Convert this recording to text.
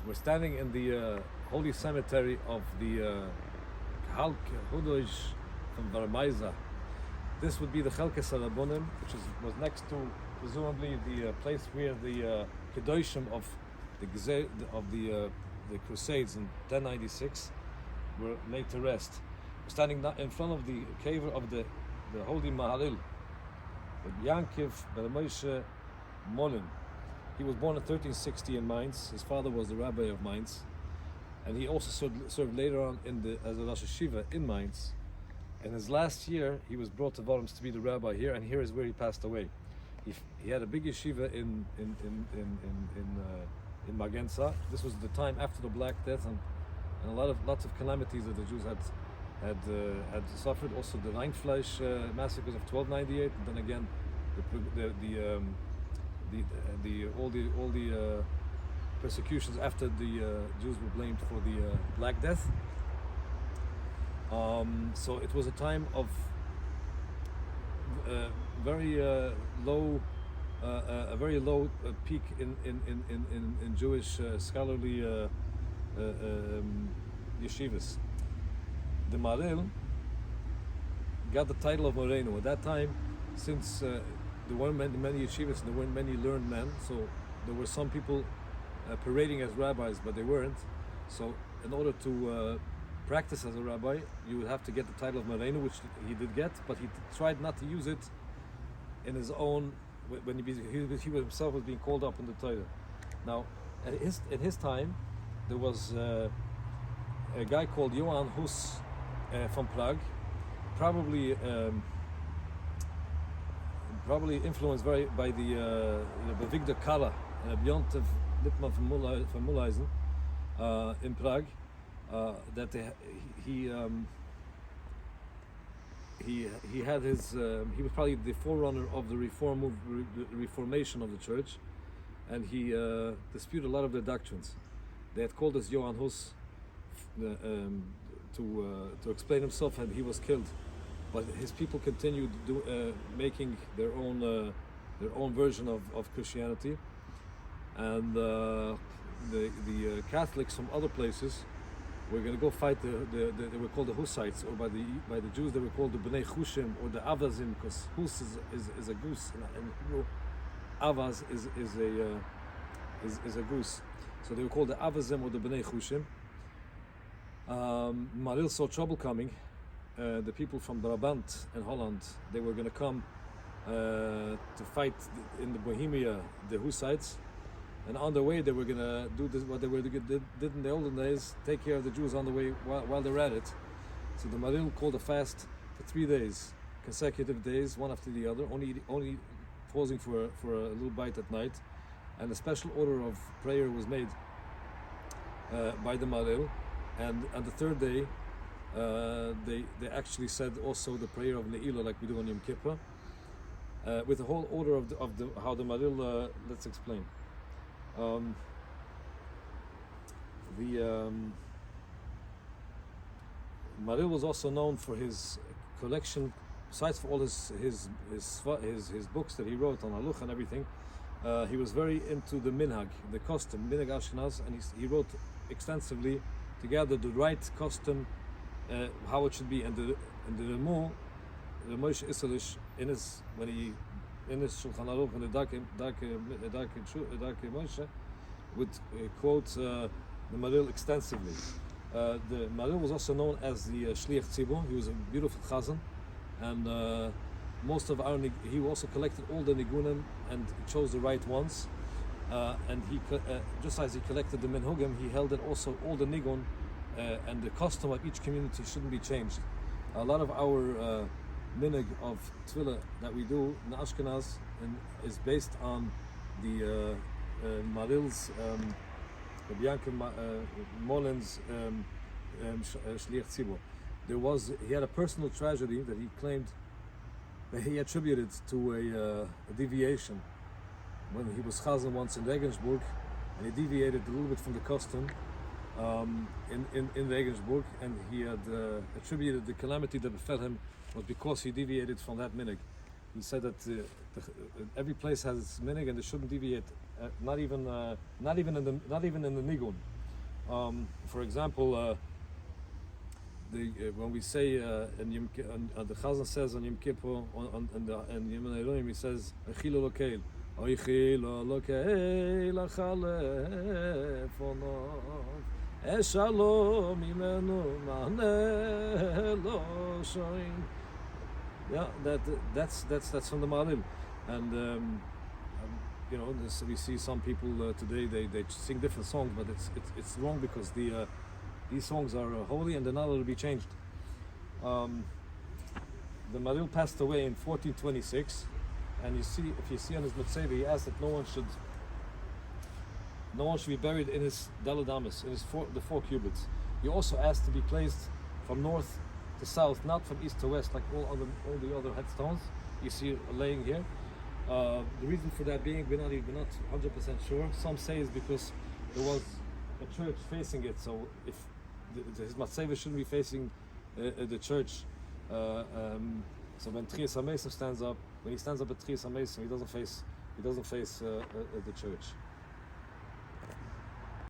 We're standing in the holy cemetery of the Halk Hudosh from Vורמיזא. This would be the Chelkes Arabonim, which was next to presumably the place where the Kedoshim of the Crusades in 1096 were laid to rest. We're standing in front of the cave of the holy Mahari'l, Yakov Molin. He was born in 1360 in Mainz. His father was the Rabbi of Mainz, and he also served later on as a Rosh Yeshiva in Mainz. In his last year, he was brought to Worms to be the rabbi here, and here is where he passed away. He had a big yeshiva in Mignatzah. This was the time after the Black Death, and lots of calamities that the Jews had suffered. Also the reinvigorated massacres of 1298, and then again all the persecutions after the Jews were blamed for the Black Death. So it was a time of very low peak in Jewish scholarly yeshivas. The Maharil got the title of Moreno. At that time, since there weren't many yeshivas and there weren't many learned men, so there were some people parading as rabbis, but they weren't. So in order to practice as a rabbi, you would have to get the title of Moreno, which he did get, but he tried not to use it in his own, when he himself was being called up in the title. Now, in his time, there was a guy called Johann Hus from Prague, probably influenced by the Victor Kara and Björn Lippmann from Mulheisen in Prague. That he had his he was probably the forerunner of the reformation of the church, and he disputed a lot of their doctrines. They had called us Johann Hus to explain himself, and he was killed. But his people continued making their own version of Christianity, and the Catholics from other places were going to go fight they were called the Hussites, or by the Jews they were called the Bnei Chushim or the Avazim, because Hus is a goose, and Hebrew Avaz is a goose. So they were called the Avazim or the Bnei Chushim. Maharil saw trouble coming. The people from Brabant and Holland, they were going to come to fight in the Bohemia, the Hussites. And on the way, they were going to do what they did in the olden days, take care of the Jews on the way while they're at it. So the Maharil called a fast for 3 days, consecutive days, one after the other, only pausing for a little bite at night. And a special order of prayer was made by the Maharil. And on the third day, they actually said also the prayer of Ne'ilah, like we do on Yom Kippur, with the whole order of how the Maharil. Let's explain. Maharil was also known for his collection, besides for all his books that he wrote on Haluch and everything. He was very into the Minhag, the custom, Minhag Ashkenaz, and he wrote extensively to gather the right custom, how it should be. And the Moshe Isserlish, in his Shulchan Aruch and the Darke Moshe, would quote the Maharil extensively. The Maharil was also known as the Shliach Tzibur. He was a beautiful Chazzan, and he also collected all the niggunim and chose the right ones. And he, just as he collected the Minhagim, he held that also all the niggun and the custom of each community shouldn't be changed. A lot of our minhag of tefillah that we do in Ashkenaz is based on the Maharil's, Yakov Molin's Shliach Tzibur. He had a personal tragedy that he claimed that he attributed to a deviation when he was Chazzan once in Regensburg, and he deviated a little bit from the custom in Regensburg, and he had attributed the calamity that befell him was because he deviated from that minhag. He said that every place has its minhag, and they shouldn't deviate. Not even in the niggun. For example, when we say in Yom the Chazzan says on Yom Kippur, in Yom Elohim, he says, "Echilo lokeil, oichilo lokeil, achalefonov, eshalom imenu Mahri'l shoin." Yeah, that's from the Maharil, and you know, we see some people today they sing different songs, but it's wrong because these songs are holy and they're not allowed to be changed. The Maharil passed away in 1426, and if you see on his mitzvah, he asked that no one should be buried in his daladamas, in the four cubits. He also asked to be placed from north to south, not from east to west, like all the other headstones you see laying here. The reason for that being, we're not 100% sure. Some say is because there was a church facing it, so if his matzeva shouldn't be facing the church. So when Tchias HaMesim stands up, when he stands up at Tchias HaMesim, he doesn't face the church.